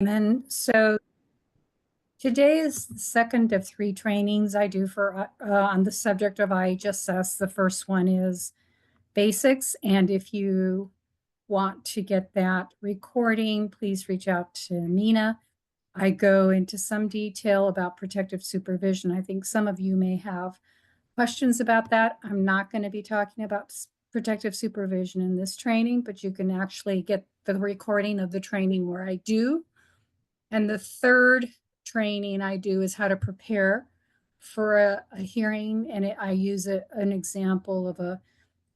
And so today is the second of 3 trainings I do for on the subject of IHSS. The first one is basics, and if you want to get that recording, please reach out to Mina. I go into some detail about protective supervision. I think some of you may have questions about that. I'm not going to be talking about protective supervision in this training, but you can actually get the recording of the training where I do. And the third training I do is how to prepare for a hearing. And I use an example of a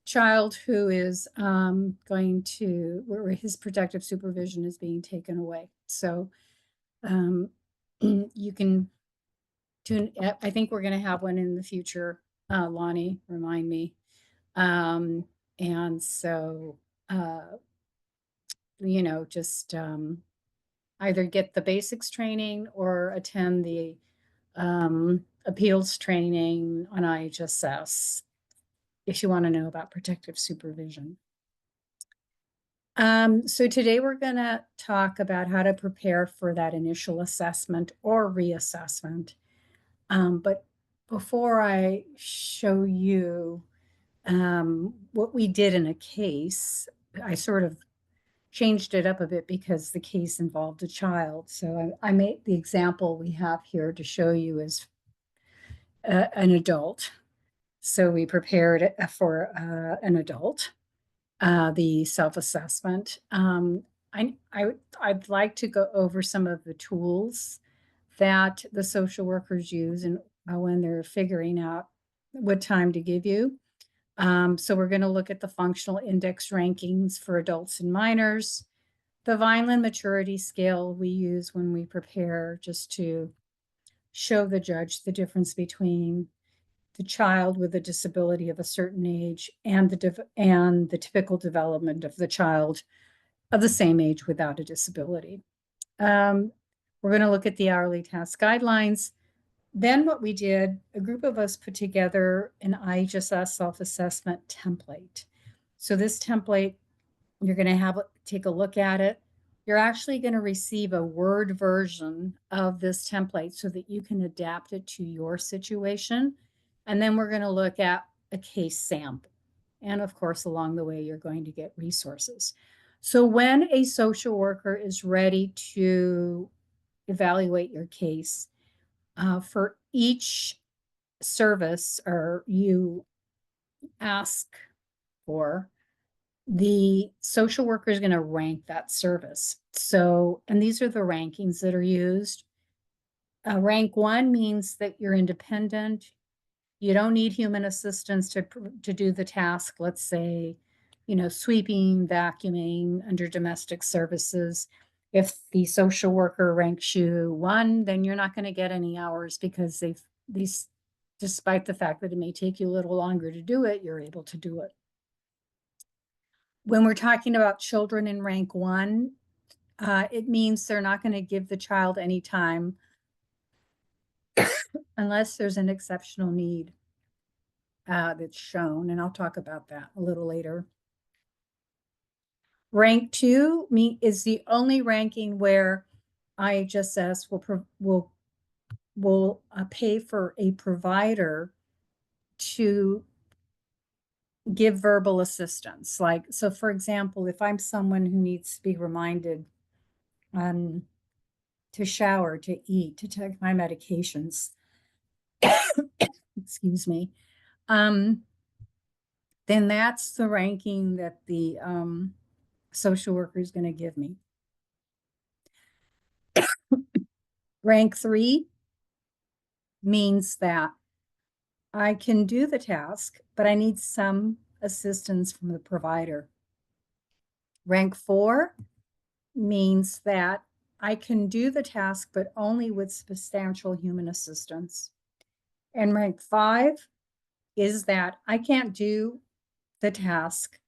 child who is where his protective supervision is being taken away. So you can tune, I think we're going to have one in the future. Lonnie, remind me. And so, just either get the basics training or attend the appeals training on IHSS if you want to know about protective supervision. So today we're going to talk about how to prepare for that initial assessment or reassessment. But before I show you what we did in a case, I sort of changed it up a bit because the case involved a child. So I made the example we have here to show you as an adult. So we prepared for an adult, the self-assessment. I'd like to go over some of the tools that the social workers use and when they're figuring out what time to give you. So we're going to look at the functional index rankings for adults and minors, the Vineland maturity scale we use when we prepare just to show the judge the difference between the child with a disability of a certain age and the typical development of the child of the same age without a disability. We're going to look at the hourly task guidelines. Then what we did, a group of us put together an IHSS self-assessment template. So this template, you're going to take a look at it. You're actually going to receive a Word version of this template so that you can adapt it to your situation. And then we're going to look at a case sample. And of course, along the way, you're going to get resources. So when a social worker is ready to evaluate your case, for each service or you ask for, the social worker is going to rank that service. So, and these are the rankings that are used. Rank 1 means that you're independent. You don't need human assistance to do the task. Let's say, sweeping, vacuuming under domestic services. If the social worker ranks you 1, then you're not going to get any hours because despite the fact that it may take you a little longer to do it, you're able to do it. When we're talking about children in rank 1, it means they're not going to give the child any time unless there's an exceptional need that's shown, and I'll talk about that a little later. Rank 2 is the only ranking where IHSS will pay for a provider to give verbal assistance. Like, so for example, if I'm someone who needs to be reminded to shower, to eat, to take my medications, excuse me, then that's the ranking that the social worker is going to give me. Rank 3 means that I can do the task, but I need some assistance from the provider. Rank 4 means that I can do the task, but only with substantial human assistance. And rank 5 is that I can't do the task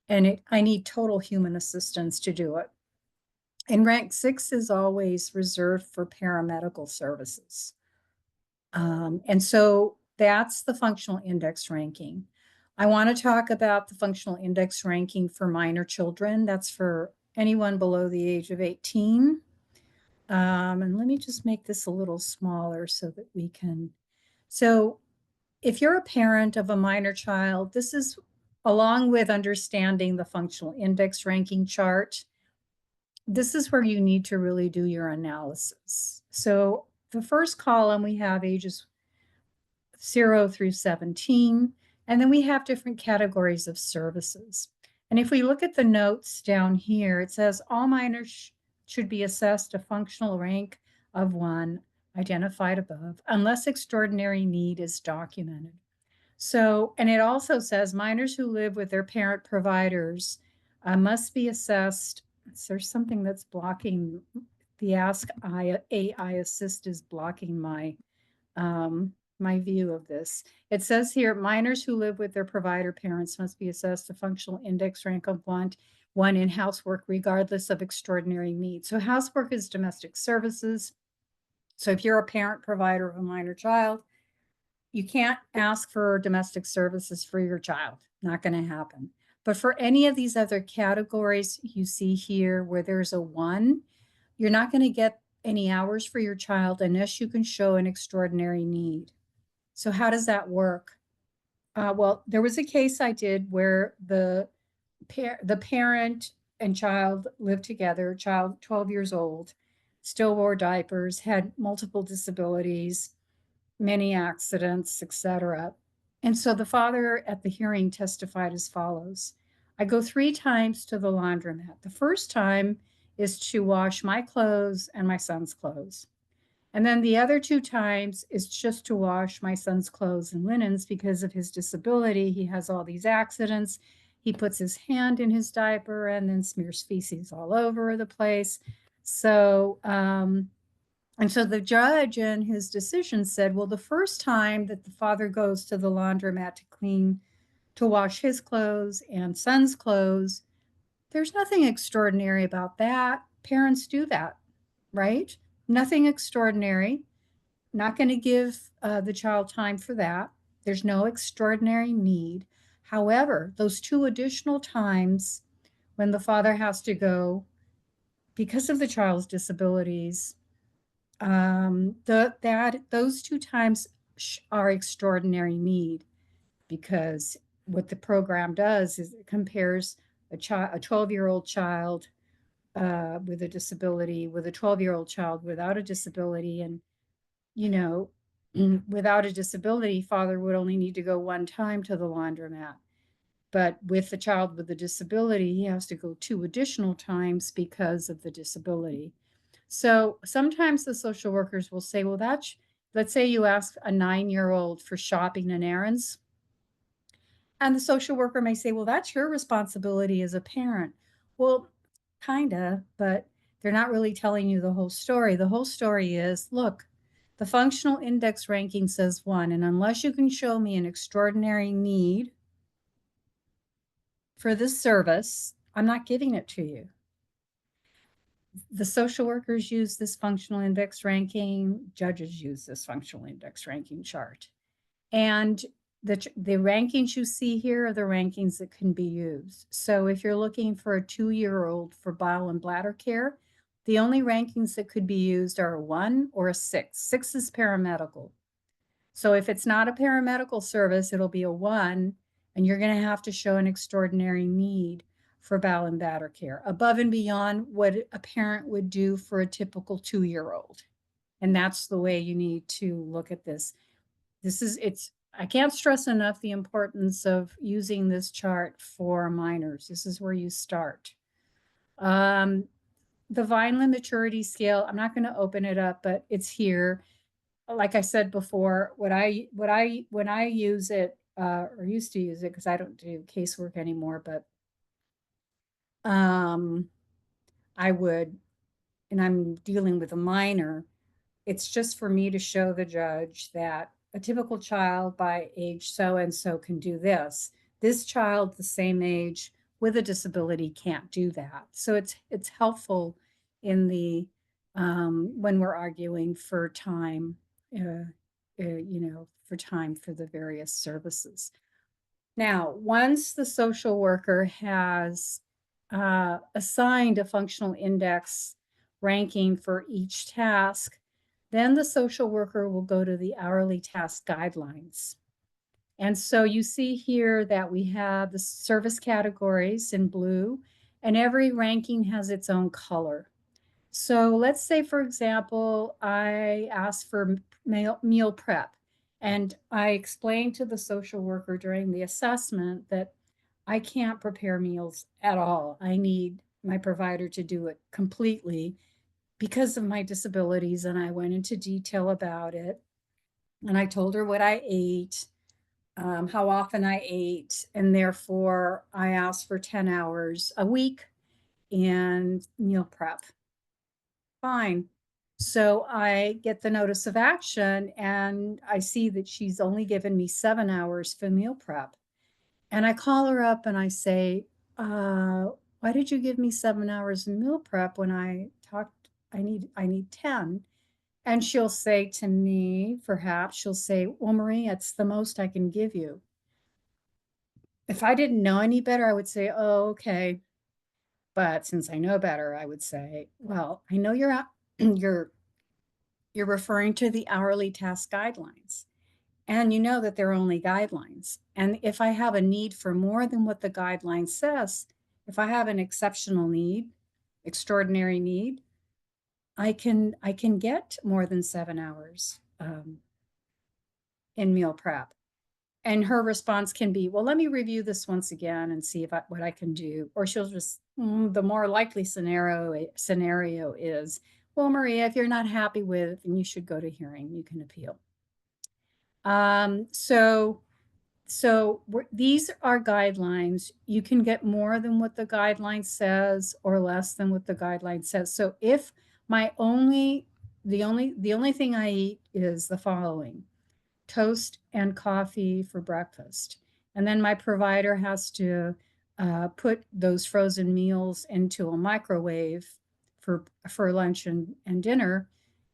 and I need total human assistance to do it. And rank 6 is always reserved for paramedical services. And so that's the functional index ranking. I want to talk about the functional index ranking for minor children. That's for anyone below the age of 18. And let me just make this a little smaller so that we can. So if you're a parent of a minor child, this is along with understanding the functional index ranking chart. This is where you need to really do your analysis. So the first column, we have ages 0 through 17, and then we have different categories of services. And if we look at the notes down here, it says all minors should be assessed a functional rank of 1, identified above, unless extraordinary need is documented. So, and it also says minors who live with their parent providers must be assessed. There's something that's blocking the Ask AI Assist is blocking my my view of this. It says here, minors who live with their provider parents must be assessed a functional index rank of one in housework, regardless of extraordinary needs. So housework is domestic services. So if you're a parent provider of a minor child, you can't ask for domestic services for your child. Not going to happen. But for any of these other categories you see here where there's a 1, you're not going to get any hours for your child unless you can show an extraordinary need. So how does that work? Well, there was a case I did where the parent and child lived together, child 12 years old, still wore diapers, had multiple disabilities, many accidents, etc. And so the father at the hearing testified as follows. I go 3 times to the laundromat. The first time is to wash my clothes and my son's clothes. And then the other 2 times is just to wash my son's clothes and linens because of his disability. He has all these accidents. He puts his hand in his diaper and then smears feces all over the place. So, and so the judge in his decision said, well, the first time that the father goes to the laundromat to wash his clothes and son's clothes, there's nothing extraordinary about that. Parents do that, right? Nothing extraordinary. Not going to give the child time for that. There's no extraordinary need. However, those 2 additional times when the father has to go because of the child's disabilities, those 2 times are extraordinary need, because what the program does is it compares a 12-year-old child with a disability with a 12-year-old child without a disability. And you know, without a disability, father would only need to go 1 time to the laundromat. But with the child with a disability, he has to go 2 additional times because of the disability. So sometimes the social workers will say, well, let's say you ask a 9-year-old for shopping and errands. And the social worker may say, well, that's your responsibility as a parent. Well, kind of, but they're not really telling you the whole story. The whole story is, look, the functional index ranking says 1, and unless you can show me an extraordinary need for this service, I'm not giving it to you. The social workers use this functional index ranking, judges use this functional index ranking chart. And the rankings you see here are the rankings that can be used. So if you're looking for a 2-year-old for bowel and bladder care, the only rankings that could be used are a 1 or a 6. 6 is paramedical. So if it's not a paramedical service, it'll be a 1, and you're going to have to show an extraordinary need for bowel and bladder care above and beyond what a parent would do for a typical 2-year-old. And that's the way you need to look at this. I can't stress enough the importance of using this chart for minors. This is where you start. The Vineland maturity scale, I'm not going to open it up, but it's here. Like I said before, when I use it, or used to use it, because I don't do casework anymore, but I would, and I'm dealing with a minor, it's just for me to show the judge that a typical child by age so and so can do this. This child the same age with a disability can't do that. So it's helpful in the when we're arguing for time, for time for the various services. Now, once the social worker has assigned a functional index ranking for each task. Then the social worker will go to the hourly task guidelines. And so you see here that we have the service categories in blue, and every ranking has its own color. So let's say, for example, I asked for meal prep, and I explained to the social worker during the assessment that I can't prepare meals at all. I need my provider to do it completely because of my disabilities. And I went into detail about it. And I told her what I ate, how often I ate, and therefore I asked for 10 hours a week and meal prep. Fine. So I get the notice of action and I see that she's only given me 7 hours for meal prep. And I call her up and I say, why did you give me 7 hours of meal prep when I talked, I need 10? And she'll say to me, perhaps she'll say, well, Marie, it's the most I can give you. If I didn't know any better, I would say, oh, okay. But since I know better, I would say, well, I know you're you're referring to the hourly task guidelines. And you know that they're only guidelines. And if I have a need for more than what the guideline says, if I have an exceptional need, extraordinary need, I can get more than 7 hours in meal prep. And her response can be, well, let me review this once again and see what I can do. Or she'll just, the more likely scenario is, well, Maria, if you're not happy with, and you should go to hearing, you can appeal. So these are guidelines. You can get more than what the guideline says or less than what the guideline says. So if the only thing I eat is the following: toast and coffee for breakfast. And then my provider has to put those frozen meals into a microwave for lunch and dinner.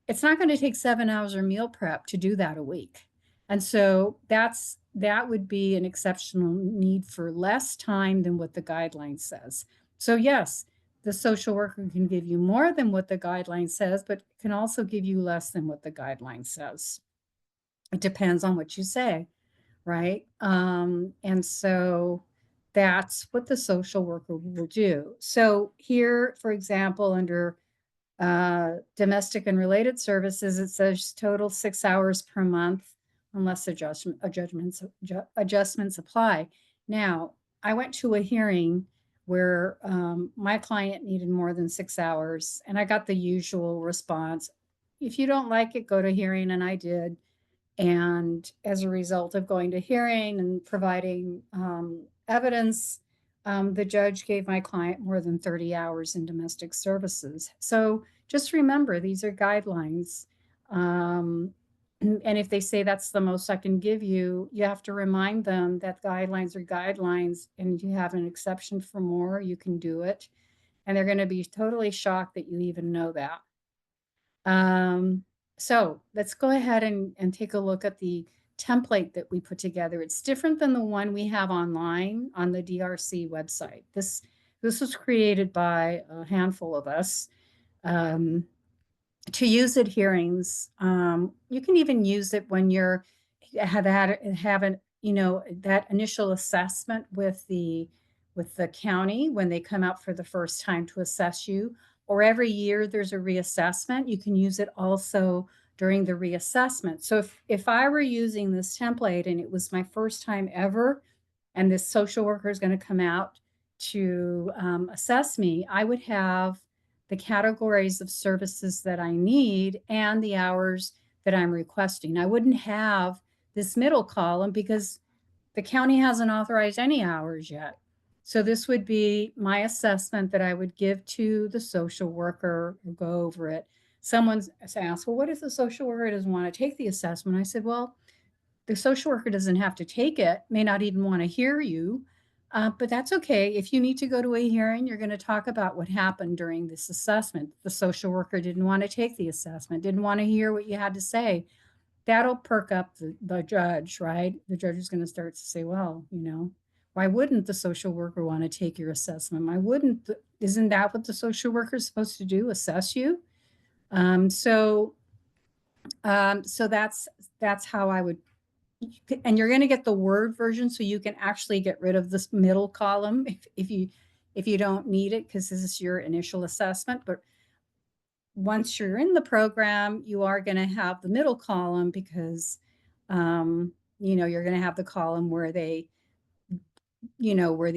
It's not going to take 7 hours of meal prep to do that a week. And so that would be an exceptional need for less time than what the guideline says. So yes, the social worker can give you more than what the guideline says, but can also give you less than what the guideline says. It depends on what you say, right? And so that's what the social worker will do. So here, for example, under domestic and related services, it says total 6 hours per month unless adjustments apply. Now, I went to a hearing where my client needed more than 6 hours, and I got the usual response. If you don't like it, go to hearing, and I did. And as a result of going to hearing and providing evidence, the judge gave my client more than 30 hours in domestic services. So just remember, these are guidelines. And if they say that's the most I can give you, you have to remind them that guidelines are guidelines, and if you have an exception for more, you can do it. And they're going to be totally shocked that you even know that. So let's go ahead and take a look at the template that we put together. It's different than the one we have online on the DRC website. This was created by a handful of us to use at hearings. You can even use it when you're haven't that initial assessment with the county when they come out for the first time to assess you, or every year there's a reassessment. You can use it also during the reassessment. So if I were using this template and it was my first time ever, and this social worker is going to come out to assess me, I would have the categories of services that I need and the hours that I'm requesting. I wouldn't have this middle column because the county hasn't authorized any hours yet. So this would be my assessment that I would give to the social worker, go over it. Someone's asked, well, what if the social worker doesn't want to take the assessment? I said, well, the social worker doesn't have to take it, may not even want to hear you, but that's okay. If you need to go to a hearing, you're going to talk about what happened during this assessment. The social worker didn't want to take the assessment, didn't want to hear what you had to say. That'll perk up the judge, right? The judge is going to start to say, well, Why wouldn't the social worker want to take your assessment? Why wouldn't, isn't that what the social worker is supposed to do, assess you? So that's how I would, and you're going to get the Word version, so you can actually get rid of this middle column if you don't need it, because this is your initial assessment. But once you're in the program, you are going to have the middle column, because you're going to have the column where they, where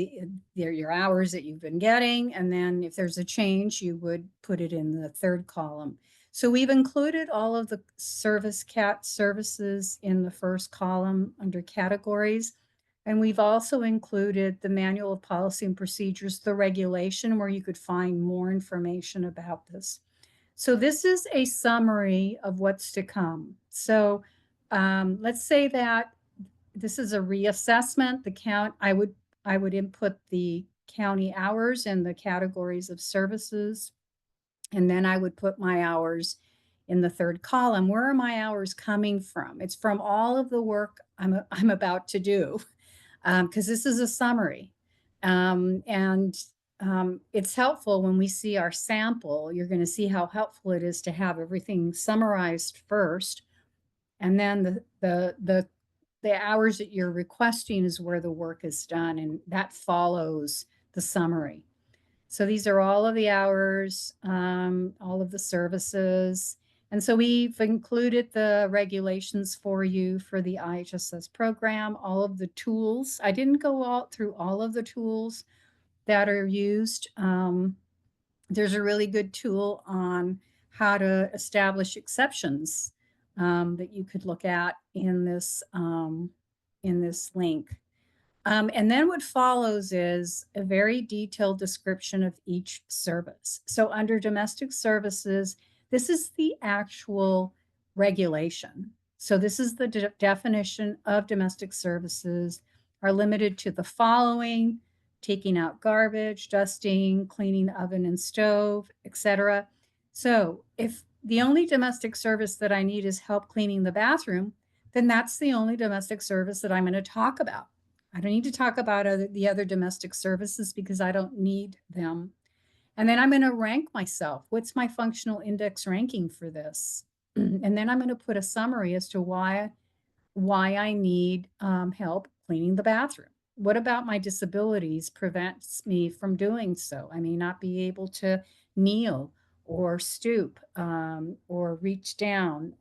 they're your hours that you've been getting, and then if there's a change, you would put it in the third column. So we've included all of the services in the first column under categories. And we've also included the manual of policy and procedures, the regulation, where you could find more information about this. So this is a summary of what's to come. So let's say that this is a reassessment. I would input the county hours and the categories of services, and then I would put my hours in the third column. Where are my hours coming from? It's from all of the work I'm about to do, because this is a summary. And it's helpful when we see our sample. You're going to see how helpful it is to have everything summarized first, and then the hours that you're requesting is where the work is done, and that follows the summary. So these are all of the hours, all of the services. And so we've included the regulations for you for the IHSS program, all of the tools. I didn't go through all of the tools that are used. There's a really good tool on how to establish exceptions that you could look at in this link. And then what follows is a very detailed description of each service. So under domestic services, this is the actual regulation. So this is the definition of domestic services are limited to the following: taking out garbage, dusting, cleaning oven and stove, etc. So if the only domestic service that I need is help cleaning the bathroom, then that's the only domestic service that I'm going to talk about. I don't need to talk about the other domestic services because I don't need them. And then I'm going to rank myself. What's my functional index ranking for this? And then I'm going to put a summary as to why I need help cleaning the bathroom. What about my disabilities prevents me from doing so? I may not be able to kneel or stoop or reach down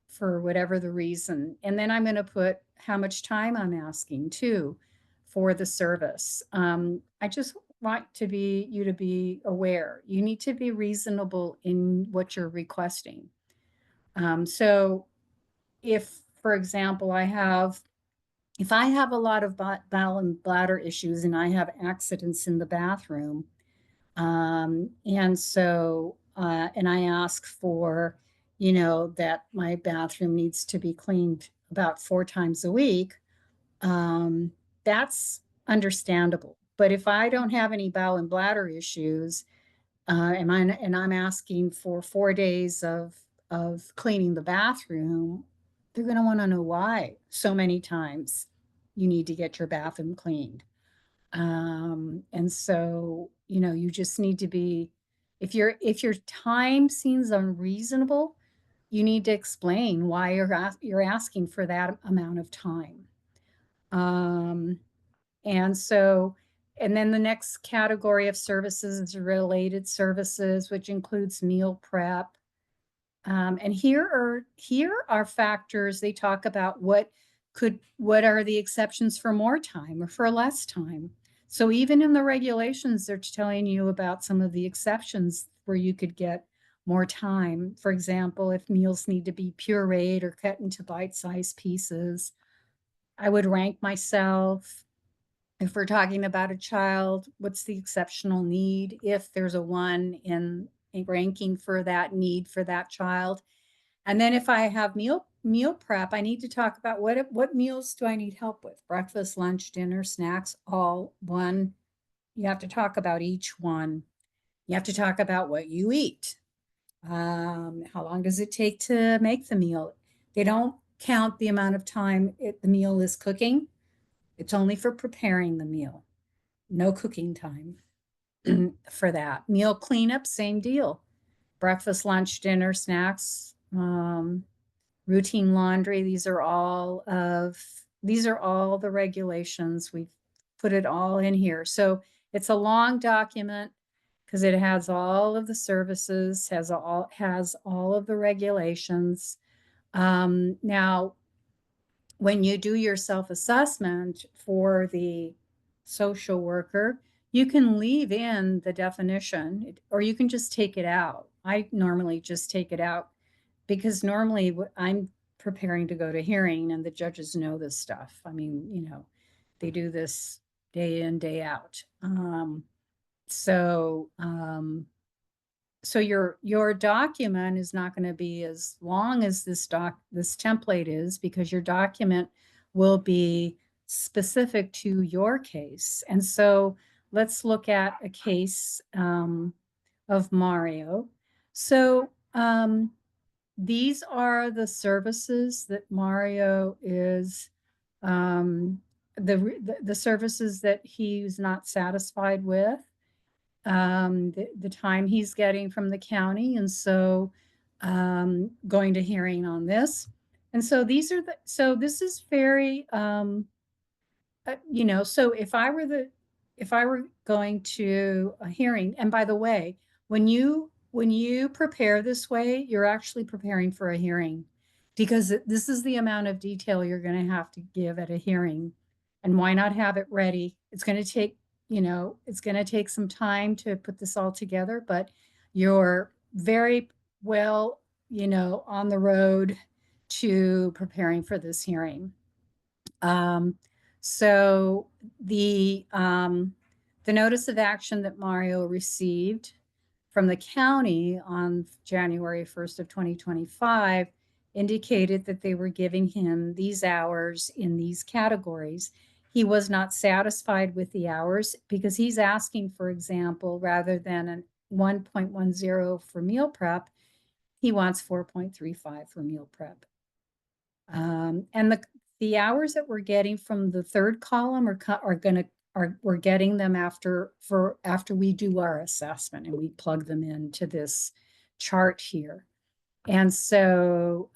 for whatever the reason. And then I'm going to put how much time I'm asking too for the service. I just want you to be aware. You need to be reasonable in what you're requesting. So if, for example, if I have a lot of bowel and bladder issues and I have accidents in the bathroom, and I ask for, that my bathroom needs to be cleaned about 4 times a week, that's understandable. But if I don't have any bowel and bladder issues, and I'm asking for 4 days of cleaning the bathroom, they're going to want to know why so many times you need to get your bathroom cleaned. And so, you just need to be, if your time seems unreasonable, you need to explain why you're asking for that amount of time. And so, and then the next category of services is related services, which includes meal prep. And here are factors. They talk about what are the exceptions for more time or for less time. So even in the regulations, they're telling you about some of the exceptions where you could get more time. For example, if meals need to be pureed or cut into bite-sized pieces, I would rank myself. If we're talking about a child, what's the exceptional need? If there's a 1 in a ranking for that need for that child. And then if I have meal prep, I need to talk about what meals do I need help with? Breakfast, lunch, dinner, snacks, all one. You have to talk about each one. You have to talk about what you eat. How long does it take to make the meal? They don't count the amount of time the meal is cooking. It's only for preparing the meal, no cooking time for that. Meal cleanup, same deal. Breakfast, lunch, dinner, snacks, routine laundry. These are all the regulations. We've put it all in here. So it's a long document because it has all of the services, has all of the regulations. Now, when you do your self-assessment for the social worker, you can leave in the definition or you can just take it out. I normally just take it out because normally I'm preparing to go to hearing and the judges know this stuff. I mean, they do this day in, day out. So so your document is not going to be as long as this template is, because your document will be specific to your case. And so let's look at a case of Mario. So these are the services that Mario is the services that he's not satisfied with, the time he's getting from the county. And so going to hearing on this. And so so this is very, so if I were going to a hearing, and by the way, when you prepare this way, you're actually preparing for a hearing, because this is the amount of detail you're going to have to give at a hearing. And why not have it ready? It's going to take, it's going to take some time to put this all together, but you're very well, on the road to preparing for this hearing. So the notice of action that Mario received from the county on January 1st of 2025 indicated that they were giving him these hours in these categories. He was not satisfied with the hours because he's asking, for example, rather than a 1.10 for meal prep, he wants 4.35 for meal prep. And the hours that we're getting from the third column we're getting them after we do our assessment and we plug them into this chart here. And so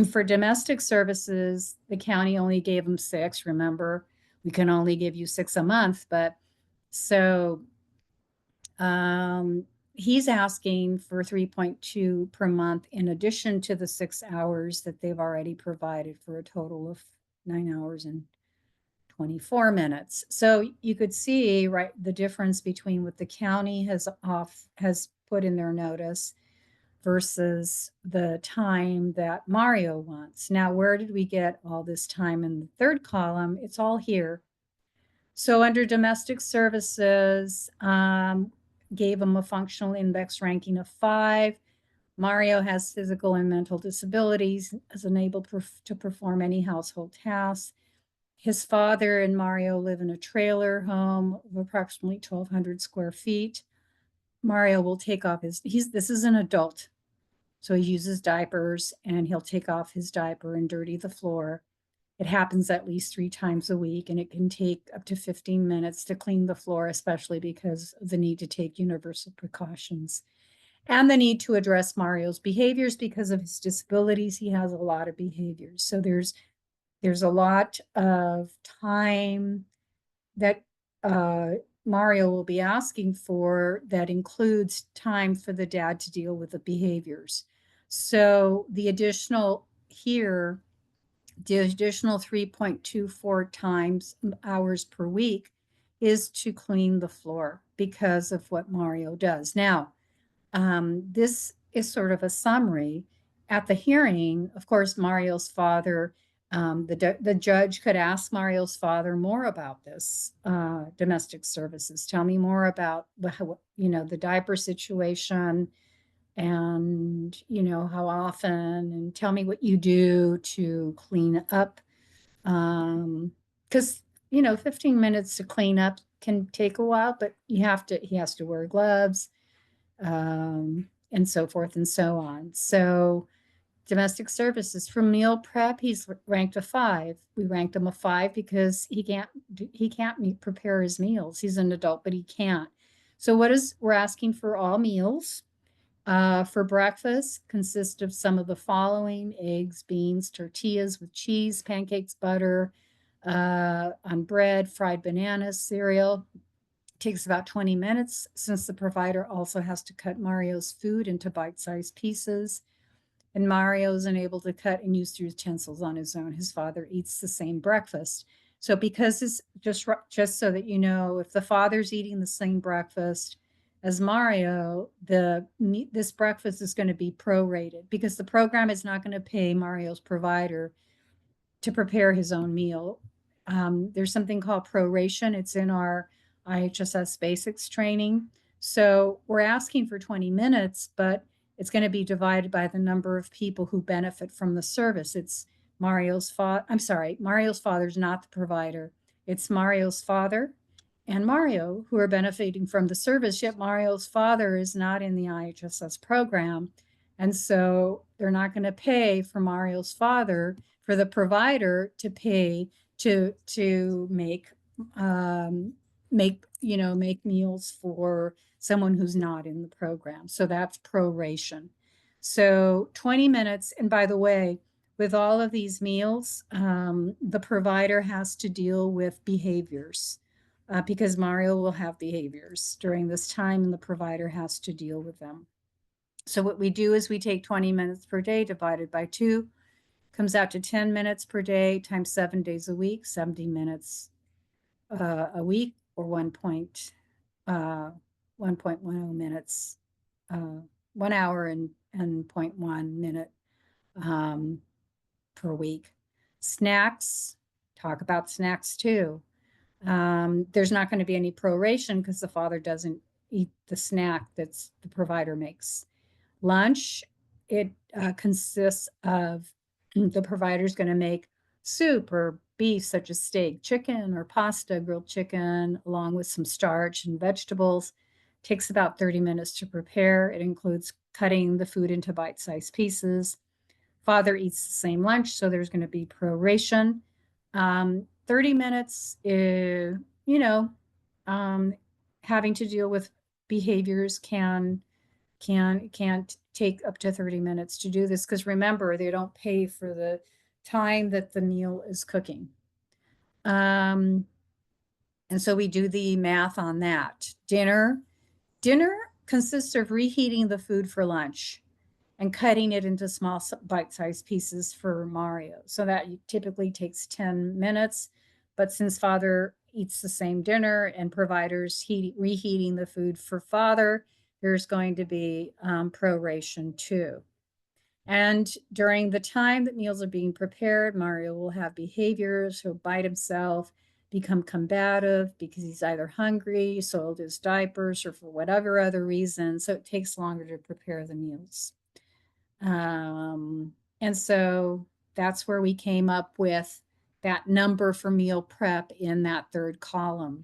for domestic services, the county only gave them 6. Remember, we can only give you 6 a month, but so he's asking for 3.2 per month in addition to the 6 hours that they've already provided, for a total of 9 hours and 24 minutes. So you could see, right, the difference between what the county has put in their notice versus the time that Mario wants. Now, where did we get all this time in the third column? It's all here. So under domestic services, gave him a functional index ranking of 5. Mario has physical and mental disabilities, is unable to perform any household tasks. His father and Mario live in a trailer home of approximately 1,200 square feet. Mario will take off this is an adult. So he uses diapers and he'll take off his diaper and dirty the floor. It happens at least 3 times a week, and it can take up to 15 minutes to clean the floor, especially because of the need to take universal precautions and the need to address Mario's behaviors. Because of his disabilities, he has a lot of behaviors. So there's a lot of time that Mario will be asking for that includes time for the dad to deal with the behaviors. So the additional 3.24 hours per week is to clean the floor because of what Mario does. Now, this is sort of a summary. At the hearing, of course, Mario's father, the judge could ask Mario's father more about this domestic services. Tell me more about the diaper situation, and how often, and tell me what you do to clean up, because 15 minutes to clean up can take a while, but he has to wear gloves, and so forth and so on. So Domestic services for meal prep, he's ranked a 5. We ranked him a 5 because he can't prepare his meals. He's an adult, but he can't. So we're asking for all meals. For breakfast, consist of some of the following: eggs, beans, tortillas with cheese, pancakes, butter, on bread, fried bananas, cereal. Takes about 20 minutes since the provider also has to cut Mario's food into bite-sized pieces. And Mario is unable to cut and use utensils on his own. His father eats the same breakfast. So because it's just so that you know, if the father's eating the same breakfast as Mario, this breakfast is going to be prorated because the program is not going to pay Mario's provider to prepare his own meal. There's something called proration. It's in our IHSS basics training. So we're asking for 20 minutes, but it's going to be divided by the number of people who benefit from the service. It's Mario's father. I'm sorry, Mario's father's not the provider. It's Mario's father and Mario who are benefiting from the service, yet Mario's father is not in the IHSS program. And so they're not going to pay for Mario's father, for the provider to pay to make meals for someone who's not in the program. So that's proration. So 20 minutes. And by the way, with all of these meals, the provider has to deal with behaviors because Mario will have behaviors during this time and the provider has to deal with them. So what we do is we take 20 minutes per day divided by 2, comes out to 10 minutes per day times 7 days a week, 70 minutes a week, or 1.10 minutes, 1 hour and 0.1 minute per week. Snacks, talk about snacks too. There's not going to be any proration because the father doesn't eat the snack that's the provider makes. Lunch, it consists of the provider's going to make soup or beef, such as steak, chicken, or pasta, grilled chicken, along with some starch and vegetables. Takes about 30 minutes to prepare. It includes cutting the food into bite-sized pieces. Father eats the same lunch, so there's going to be proration. 30 minutes, having to deal with behaviors can't take up to 30 minutes to do this because remember, they don't pay for the time that the meal is cooking. And so we do the math on that. Dinner consists of reheating the food for lunch and cutting it into small bite-sized pieces for Mario. So that typically takes 10 minutes. But since father eats the same dinner and providers reheating the food for father, there's going to be proration too. And during the time that meals are being prepared, Mario will have behaviors. He'll bite himself, become combative because he's either hungry, soiled his diapers, or for whatever other reason. So it takes longer to prepare the meals. And so that's where we came up with that number for meal prep in that third column.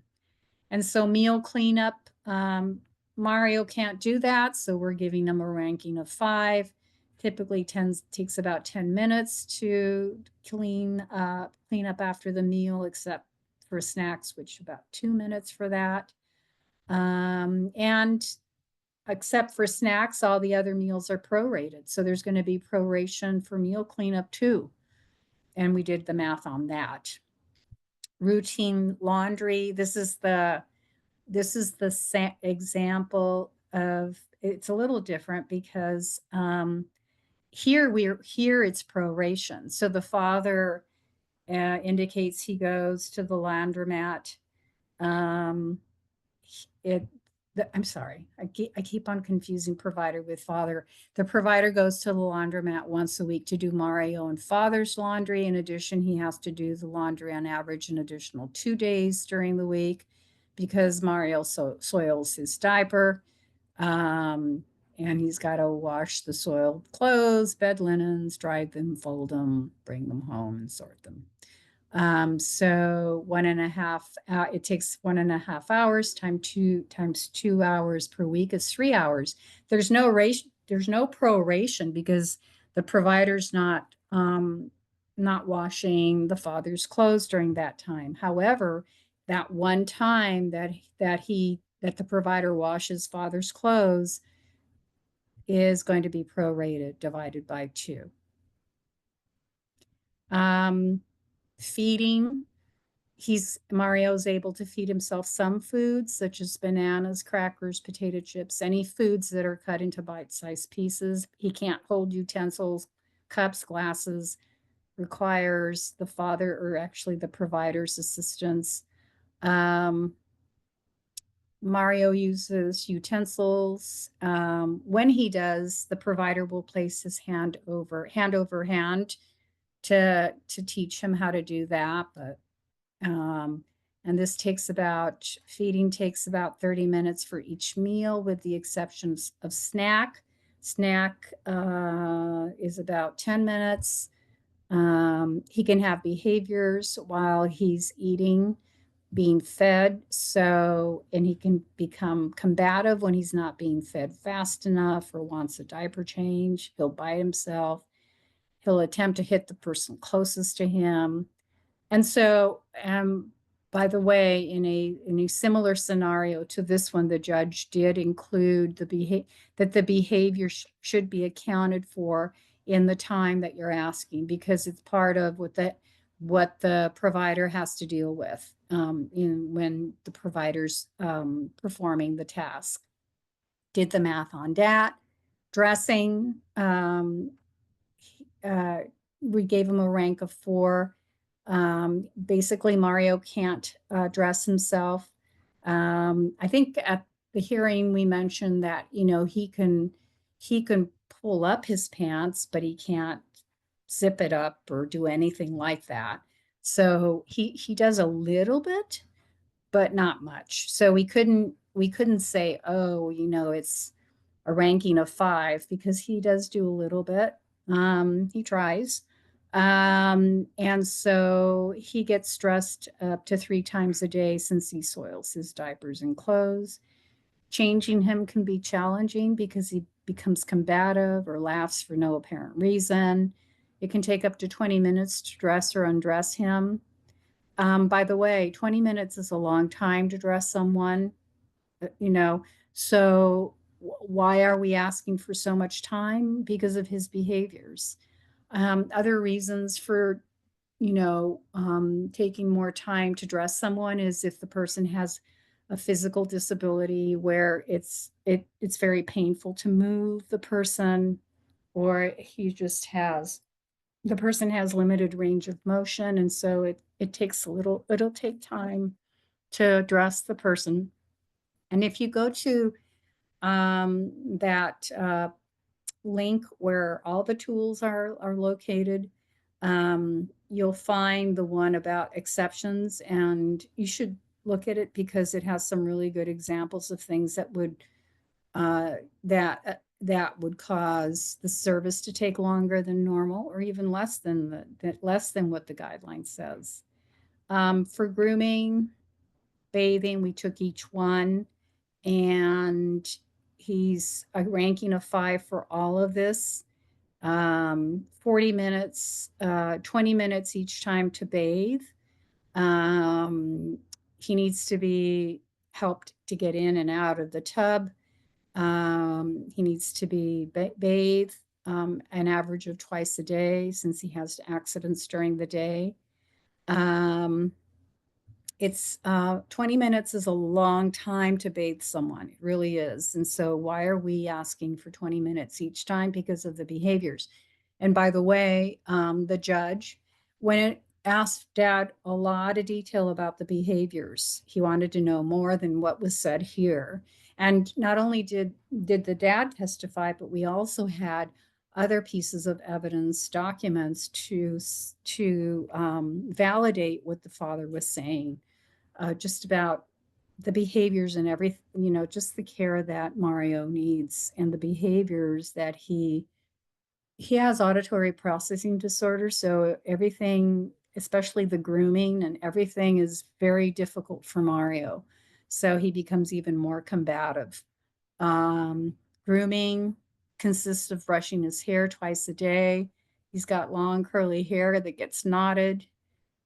And so meal cleanup, Mario can't do that. So we're giving him a ranking of 5. Typically takes about 10 minutes to clean up after the meal, except for snacks, which about 2 minutes for that. And except for snacks, all the other meals are prorated. So there's going to be proration for meal cleanup too. And we did the math on that. Routine laundry. This is the example of, it's a little different because here it's proration. So the father indicates he goes to the laundromat. I'm sorry, I keep on confusing provider with father. The provider goes to the laundromat once a week to do Mario and father's laundry. In addition, he has to do the laundry on average an additional 2 days during the week because Mario soils his diaper. And he's got to wash the soiled clothes, bed linens, dry them, fold them, bring them home, and sort them. So 1.5, it takes 1.5 hours times 2 hours per week is 3 hours. There's no proration because The provider's not washing the father's clothes during that time. However, that one time that the provider washes father's clothes is going to be prorated, divided by 2. Feeding, Mario's able to feed himself some foods such as bananas, crackers, potato chips, any foods that are cut into bite-sized pieces. He can't hold utensils, cups, glasses, requires the father or actually the provider's assistance. Mario uses utensils. When he does, the provider will place his hand over hand to teach him how to do that. But and this feeding takes about 30 minutes for each meal, with the exceptions of snack. Snack is about 10 minutes. He can have behaviors while he's eating, being fed. And he can become combative when he's not being fed fast enough or wants a diaper change. He'll bite himself. He'll attempt to hit the person closest to him. And so, by the way, in a similar scenario to this one, the judge did include that the behavior should be accounted for in the time that you're asking, because it's part of what the provider has to deal with when the provider's performing the task. Did the math on that. Dressing, we gave him a rank of 4. Basically, Mario can't dress himself. I think at the hearing we mentioned that he can pull up his pants, but he can't zip it up or do anything like that. So he does a little bit, but not much. So we couldn't say, oh, it's a ranking of 5, because he does do a little bit. He tries. And so he gets dressed up to 3 times a day since he soils his diapers and clothes. Changing him can be challenging because he becomes combative or laughs for no apparent reason. It can take up to 20 minutes to dress or undress him. By the way, 20 minutes is a long time to dress someone, so why are we asking for so much time? Because of his behaviors. Other reasons for, taking more time to dress someone is if the person has a physical disability where it's very painful to move the person, or the person has limited range of motion, and so it'll take time to dress the person. And if you go to that link where all the tools are located, you'll find the one about exceptions, and you should look at it because it has some really good examples of things that would cause the service to take longer than normal, or even less than what the guideline says. For grooming, bathing, we took each one, and he's a ranking of 5 for all of this. 40 minutes, 20 minutes each time to bathe. He needs to be helped to get in and out of the tub. He needs to be bathed an average of twice a day, since he has accidents during the day. It's 20 minutes is a long time to bathe someone. It really is. And so why are we asking for 20 minutes each time? Because of the behaviors. And by the way, the judge, when it asked Dad a lot of detail about the behaviors, he wanted to know more than what was said here. And not only did the dad testify, but we also had other pieces of evidence, documents to validate what the father was saying, just about the behaviors and everything, just the care that Mario needs and the behaviors that he has auditory processing disorder. So everything, especially the grooming and everything, is very difficult for Mario. So he becomes even more combative. Grooming, consists of brushing his hair twice a day. He's got long curly hair that gets knotted.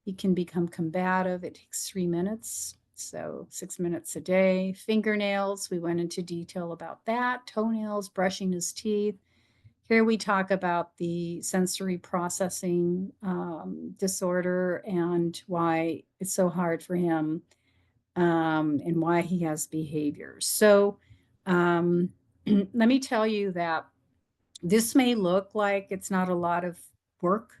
He can become combative. It takes 3 minutes, so 6 minutes a day. Fingernails, we went into detail about that. Toenails, brushing his teeth. Here we talk about the sensory processing disorder and why it's so hard for him, and why he has behaviors. So let me tell you that this may look like it's not a lot of work.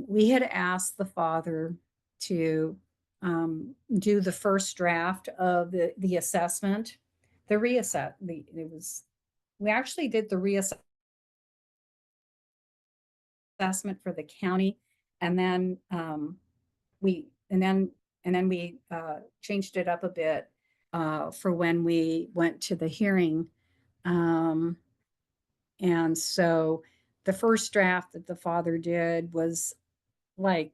We had asked the father to do the first draft of the assessment, the reassess. We actually did the reassessment for the county, and then we and then we changed it up a bit for when we went to the hearing. And so the first draft that the father did was like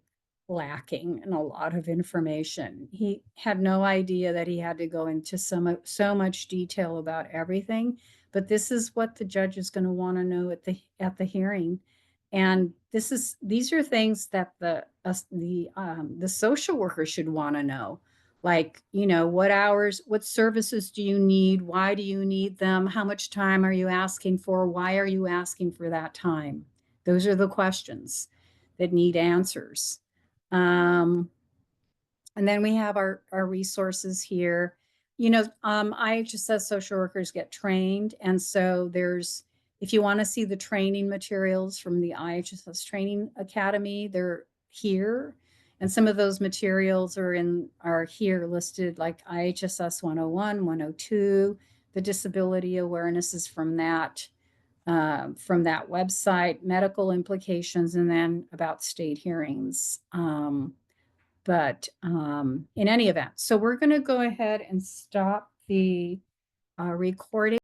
lacking in a lot of information. He had no idea that he had to go into so much detail about everything, but this is what the judge is going to want to know at the hearing. And these are things that the social worker should want to know. Like, what hours, what services do you need? Why do you need them? How much time are you asking for? Why are you asking for that time? Those are the questions that need answers. And then we have our resources here. IHSS social workers get trained. And so if you want to see the training materials from the IHSS Training Academy, they're here. And some of those materials are here listed, like IHSS 101, 102. The disability awareness is from that website, medical implications, and then about state hearings. But in any event, so we're going to go ahead and stop the recording.